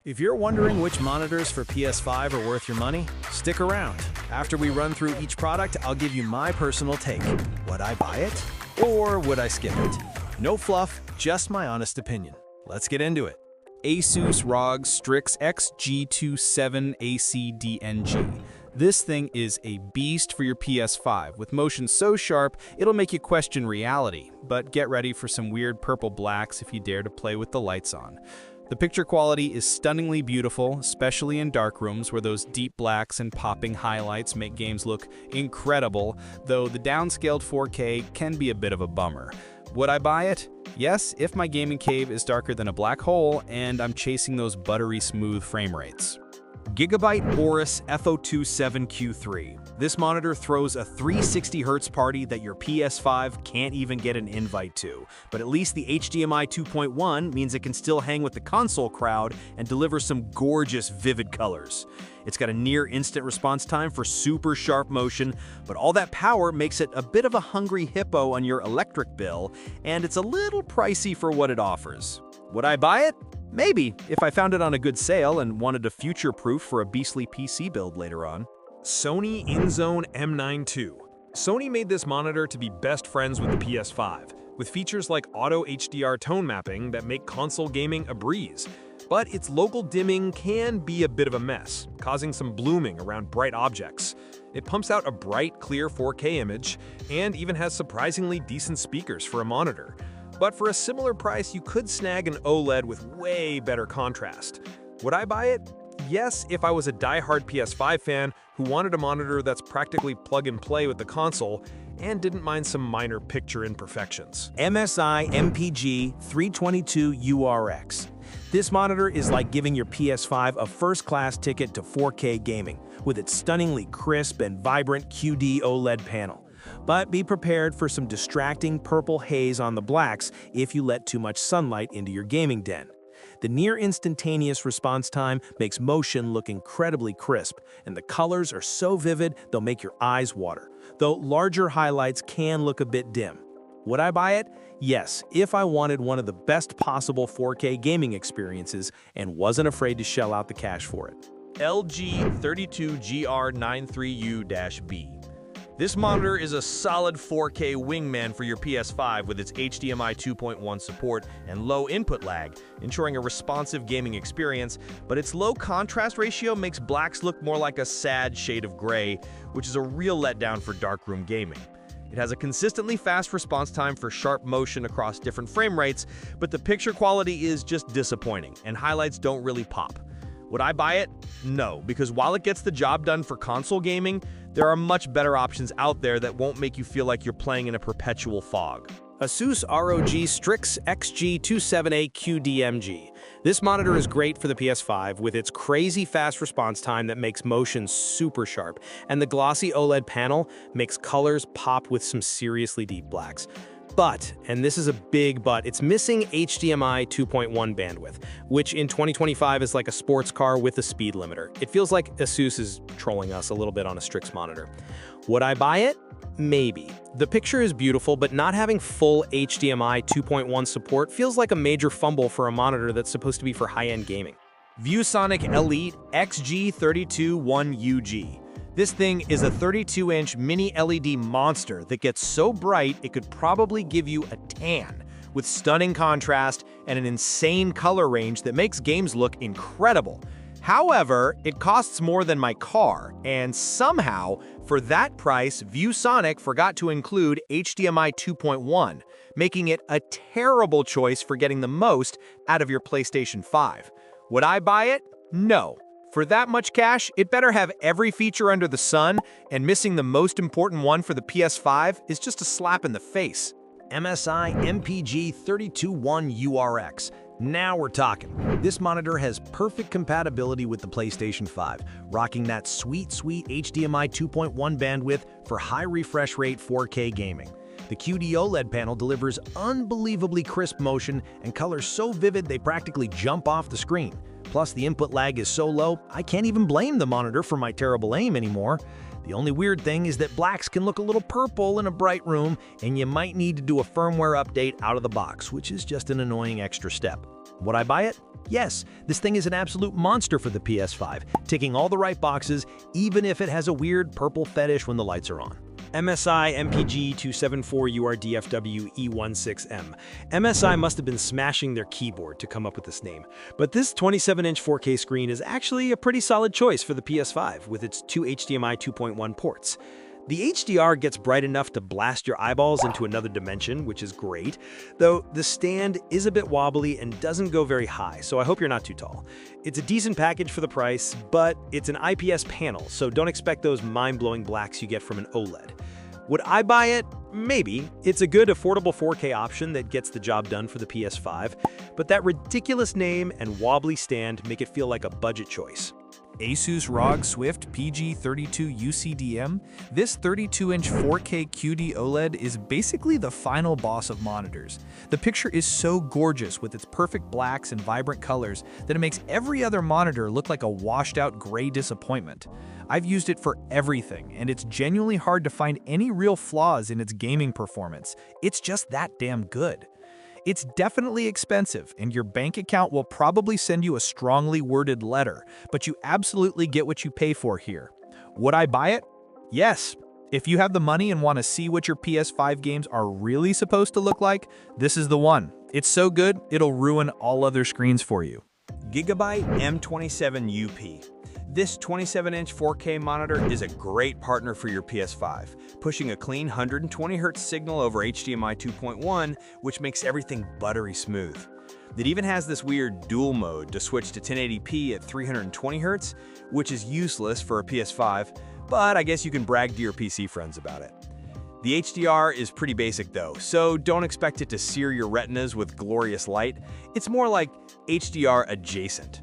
If you're wondering which monitors for PS5 are worth your money, stick around. After we run through each product, I'll give you my personal take. Would I buy it? Or would I skip it? No fluff, just my honest opinion. Let's get into it. Asus ROG Strix XG27ACDNG. This thing is a beast for your PS5. With motion so sharp, it'll make you question reality. But get ready for some weird purple blacks if you dare to play with the lights on. The picture quality is stunningly beautiful, especially in dark rooms where those deep blacks and popping highlights make games look incredible, though the downscaled 4K can be a bit of a bummer. Would I buy it? Yes, if my gaming cave is darker than a black hole and I'm chasing those buttery smooth frame rates. Gigabyte Aorus F027Q3. This monitor throws a 360Hz party that your PS5 can't even get an invite to. But at least the HDMI 2.1 means it can still hang with the console crowd and deliver some gorgeous, vivid colors. It's got a near-instant response time for super sharp motion, but all that power makes it a bit of a hungry hippo on your electric bill, and it's a little pricey for what it offers. Would I buy it? Maybe, if I found it on a good sale and wanted a future-proof for a beastly PC build later on. Sony InZone M9 II. Sony made this monitor to be best friends with the PS5, with features like auto HDR tone mapping that make console gaming a breeze. But its local dimming can be a bit of a mess, causing some blooming around bright objects. It pumps out a bright, clear 4K image, and even has surprisingly decent speakers for a monitor. But for a similar price, you could snag an OLED with way better contrast. Would I buy it? Yes, if I was a die-hard PS5 fan who wanted a monitor that's practically plug-and-play with the console and didn't mind some minor picture imperfections. MSI MPG 322URX. This monitor is like giving your PS5 a first-class ticket to 4K gaming, with its stunningly crisp and vibrant QD OLED panel. But be prepared for some distracting purple haze on the blacks if you let too much sunlight into your gaming den. The near-instantaneous response time makes motion look incredibly crisp, and the colors are so vivid they'll make your eyes water, though larger highlights can look a bit dim. Would I buy it? Yes, if I wanted one of the best possible 4K gaming experiences and wasn't afraid to shell out the cash for it. LG 32GR93U-B. This monitor is a solid 4K wingman for your PS5 with its HDMI 2.1 support and low input lag, ensuring a responsive gaming experience, but its low contrast ratio makes blacks look more like a sad shade of gray, which is a real letdown for darkroom gaming. It has a consistently fast response time for sharp motion across different frame rates, but the picture quality is just disappointing, and highlights don't really pop. Would I buy it? No, because while it gets the job done for console gaming, there are much better options out there that won't make you feel like you're playing in a perpetual fog. Asus ROG Strix XG278QDMG. This monitor is great for the PS5 with its crazy fast response time that makes motion super sharp, and the glossy OLED panel makes colors pop with some seriously deep blacks. But, and this is a big but, it's missing HDMI 2.1 bandwidth, which in 2025 is like a sports car with a speed limiter. It feels like Asus is trolling us a little bit on a Strix monitor. Would I buy it? Maybe. The picture is beautiful, but not having full HDMI 2.1 support feels like a major fumble for a monitor that's supposed to be for high-end gaming. ViewSonic Elite XG321UG. This thing is a 32-inch mini LED monster that gets so bright it could probably give you a tan, with stunning contrast and an insane color range that makes games look incredible. However, it costs more than my car, and somehow, for that price, ViewSonic forgot to include HDMI 2.1, making it a terrible choice for getting the most out of your PlayStation 5. Would I buy it? No. For that much cash, it better have every feature under the sun, and missing the most important one for the PS5 is just a slap in the face. MSI MPG 321URX. Now we're talking. This monitor has perfect compatibility with the PlayStation 5, rocking that sweet HDMI 2.1 bandwidth for high refresh rate 4K gaming. The QD OLED panel delivers unbelievably crisp motion and colors so vivid they practically jump off the screen. Plus, the input lag is so low, I can't even blame the monitor for my terrible aim anymore. The only weird thing is that blacks can look a little purple in a bright room, and you might need to do a firmware update out of the box, which is just an annoying extra step. Would I buy it? Yes, this thing is an absolute monster for the PS5, ticking all the right boxes, even if it has a weird purple fetish when the lights are on. MSI MPG274URDFW E16M. MSI must have been smashing their keyboard to come up with this name, but this 27-inch 4K screen is actually a pretty solid choice for the PS5 with its two HDMI 2.1 ports. The HDR gets bright enough to blast your eyeballs into another dimension, which is great, though the stand is a bit wobbly and doesn't go very high, so I hope you're not too tall. It's a decent package for the price, but it's an IPS panel, so don't expect those mind-blowing blacks you get from an OLED. Would I buy it? Maybe. It's a good, affordable 4K option that gets the job done for the PS5, but that ridiculous name and wobbly stand make it feel like a budget choice. Asus ROG Swift PG32 UCDM. This 32-inch 4K QD OLED is basically the final boss of monitors. The picture is so gorgeous with its perfect blacks and vibrant colors that it makes every other monitor look like a washed-out gray disappointment. I've used it for everything, and it's genuinely hard to find any real flaws in its gaming performance. It's just that damn good. It's definitely expensive, and your bank account will probably send you a strongly worded letter, but you absolutely get what you pay for here. Would I buy it? Yes. If you have the money and want to see what your PS5 games are really supposed to look like, this is the one. It's so good, it'll ruin all other screens for you. Gigabyte M27UP. This 27-inch 4K monitor is a great partner for your PS5, pushing a clean 120Hz signal over HDMI 2.1, which makes everything buttery smooth. It even has this weird dual mode to switch to 1080p at 320Hz, which is useless for a PS5, but I guess you can brag to your PC friends about it. The HDR is pretty basic though, so don't expect it to sear your retinas with glorious light. It's more like HDR adjacent.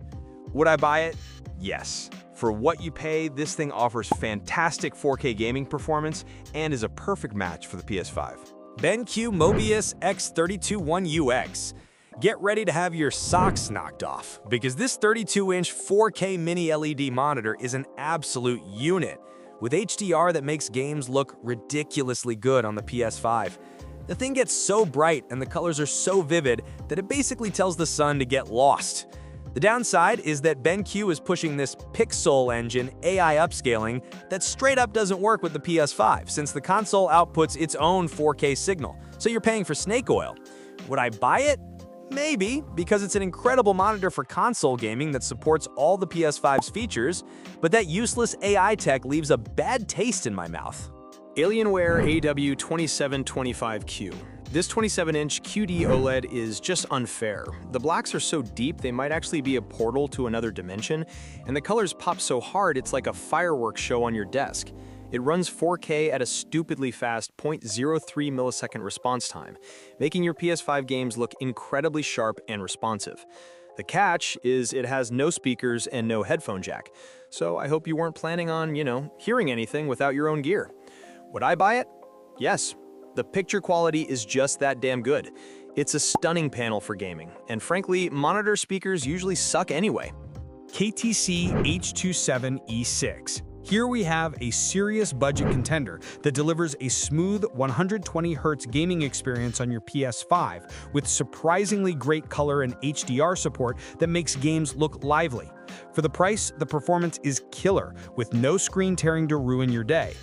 Would I buy it? Yes. For what you pay, this thing offers fantastic 4K gaming performance and is a perfect match for the PS5. BenQ Mobius X321UX. Get ready to have your socks knocked off, because this 32-inch 4K mini LED monitor is an absolute unit, with HDR that makes games look ridiculously good on the PS5. The thing gets so bright and the colors are so vivid that it basically tells the sun to get lost. The downside is that BenQ is pushing this Pixel engine AI upscaling that straight up doesn't work with the PS5, since the console outputs its own 4K signal, so you're paying for snake oil. Would I buy it? Maybe, because it's an incredible monitor for console gaming that supports all the PS5's features, but that useless AI tech leaves a bad taste in my mouth. Alienware AW2725Q. This 27-inch QD OLED is just unfair. The blacks are so deep they might actually be a portal to another dimension, and the colors pop so hard it's like a fireworks show on your desk. It runs 4K at a stupidly fast 0.03 millisecond response time, making your PS5 games look incredibly sharp and responsive. The catch is it has no speakers and no headphone jack, so I hope you weren't planning on, hearing anything without your own gear. Would I buy it? Yes. The picture quality is just that damn good. It's a stunning panel for gaming, and frankly, monitor speakers usually suck anyway. KTC H27E6. Here we have a serious budget contender that delivers a smooth 120Hz gaming experience on your PS5 with surprisingly great color and HDR support that makes games look lively. For the price, the performance is killer, with no screen tearing to ruin your day.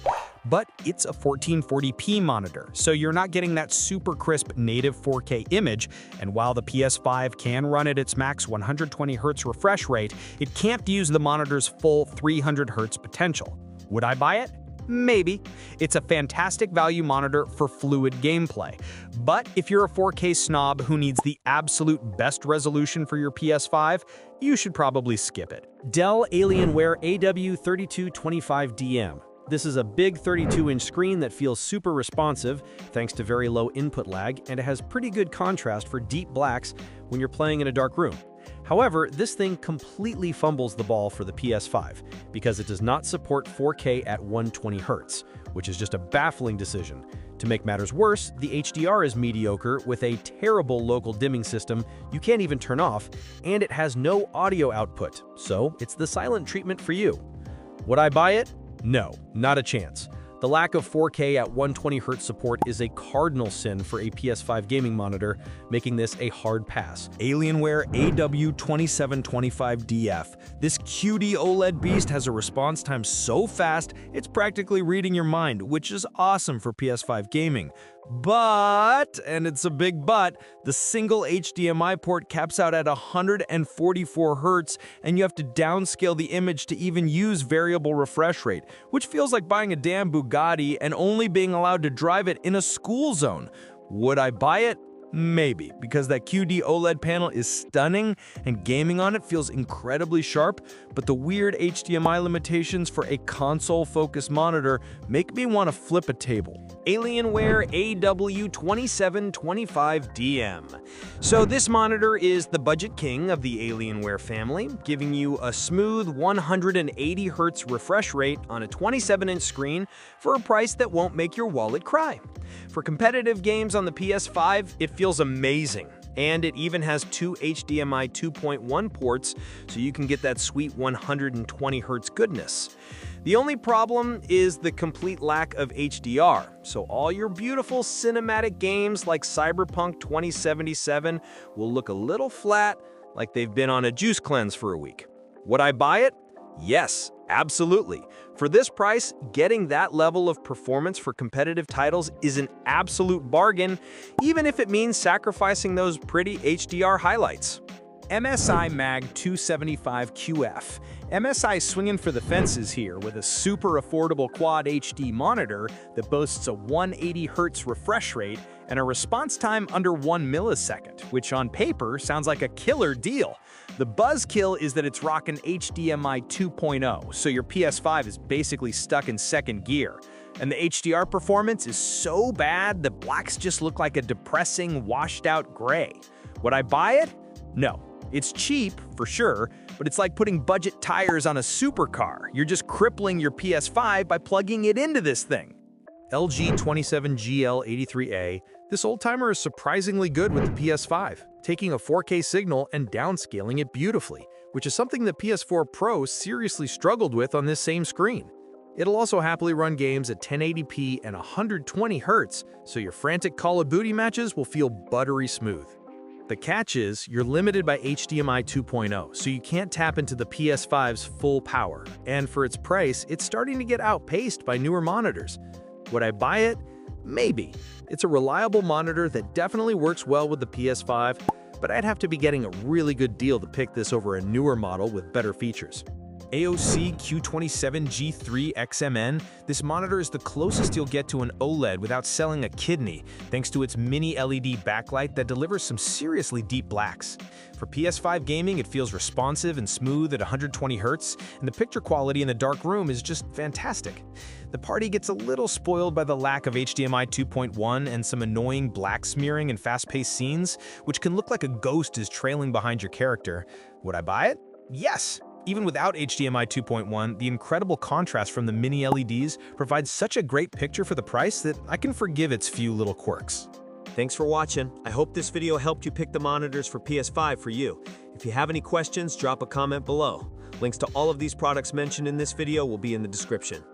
But it's a 1440p monitor, so you're not getting that super crisp native 4K image, and while the PS5 can run at its max 120Hz refresh rate, it can't use the monitor's full 300Hz potential. Would I buy it? Maybe. It's a fantastic value monitor for fluid gameplay. But if you're a 4K snob who needs the absolute best resolution for your PS5, you should probably skip it. Dell Alienware AW3225DM. This is a big 32-inch screen that feels super responsive thanks to very low input lag, and it has pretty good contrast for deep blacks when you're playing in a dark room. However, this thing completely fumbles the ball for the PS5 because it does not support 4K at 120Hz, which is just a baffling decision. To make matters worse, the HDR is mediocre with a terrible local dimming system you can't even turn off, and it has no audio output, so it's the silent treatment for you. Would I buy it? No, not a chance. The lack of 4K at 120Hz support is a cardinal sin for a PS5 gaming monitor, making this a hard pass. Alienware AW2725DF. This QD OLED beast has a response time so fast, it's practically reading your mind, which is awesome for PS5 gaming. But, and it's a big but, the single HDMI port caps out at 144 Hz, and you have to downscale the image to even use variable refresh rate, which feels like buying a damn Bugatti and only being allowed to drive it in a school zone. Would I buy it? Maybe, because that QD OLED panel is stunning and gaming on it feels incredibly sharp, but the weird HDMI limitations for a console-focused monitor make me want to flip a table. Alienware AW2725DM. So this monitor is the budget king of the Alienware family, giving you a smooth 180 Hz refresh rate on a 27-inch screen for a price that won't make your wallet cry. For competitive games on the PS5, it feels amazing. And it even has two HDMI 2.1 ports, so you can get that sweet 120 Hz goodness. The only problem is the complete lack of HDR, so all your beautiful cinematic games like Cyberpunk 2077 will look a little flat, like they've been on a juice cleanse for a week. Would I buy it? Yes, absolutely. For this price, getting that level of performance for competitive titles is an absolute bargain, even if it means sacrificing those pretty HDR highlights. MSI Mag 275QF. MSI swinging for the fences here with a super affordable Quad HD monitor that boasts a 180 Hz refresh rate and a response time under 1 millisecond, which on paper sounds like a killer deal. The buzzkill is that it's rocking HDMI 2.0, so your PS5 is basically stuck in second gear. And the HDR performance is so bad the blacks just look like a depressing, washed-out gray. Would I buy it? No. It's cheap, for sure, but it's like putting budget tires on a supercar. You're just crippling your PS5 by plugging it into this thing. LG 27GL83A. This old-timer is surprisingly good with the PS5, taking a 4K signal and downscaling it beautifully, which is something the PS4 Pro seriously struggled with on this same screen. It'll also happily run games at 1080p and 120 Hz, so your frantic Call of Duty matches will feel buttery smooth. The catch is, you're limited by HDMI 2.0, so you can't tap into the PS5's full power, and for its price, it's starting to get outpaced by newer monitors. Would I buy it? Maybe. It's a reliable monitor that definitely works well with the PS5, but I'd have to be getting a really good deal to pick this over a newer model with better features. AOC Q27G3XMN. This monitor is the closest you'll get to an OLED without selling a kidney, thanks to its mini LED backlight that delivers some seriously deep blacks. For PS5 gaming, it feels responsive and smooth at 120 Hz, and the picture quality in the dark room is just fantastic. The party gets a little spoiled by the lack of HDMI 2.1 and some annoying black smearing in fast-paced scenes, which can look like a ghost is trailing behind your character. Would I buy it? Yes! Even without HDMI 2.1, the incredible contrast from the mini LEDs provides such a great picture for the price that I can forgive its few little quirks. Thanks for watching. I hope this video helped you pick the monitors for PS5 for you. If you have any questions, drop a comment below. Links to all of these products mentioned in this video will be in the description.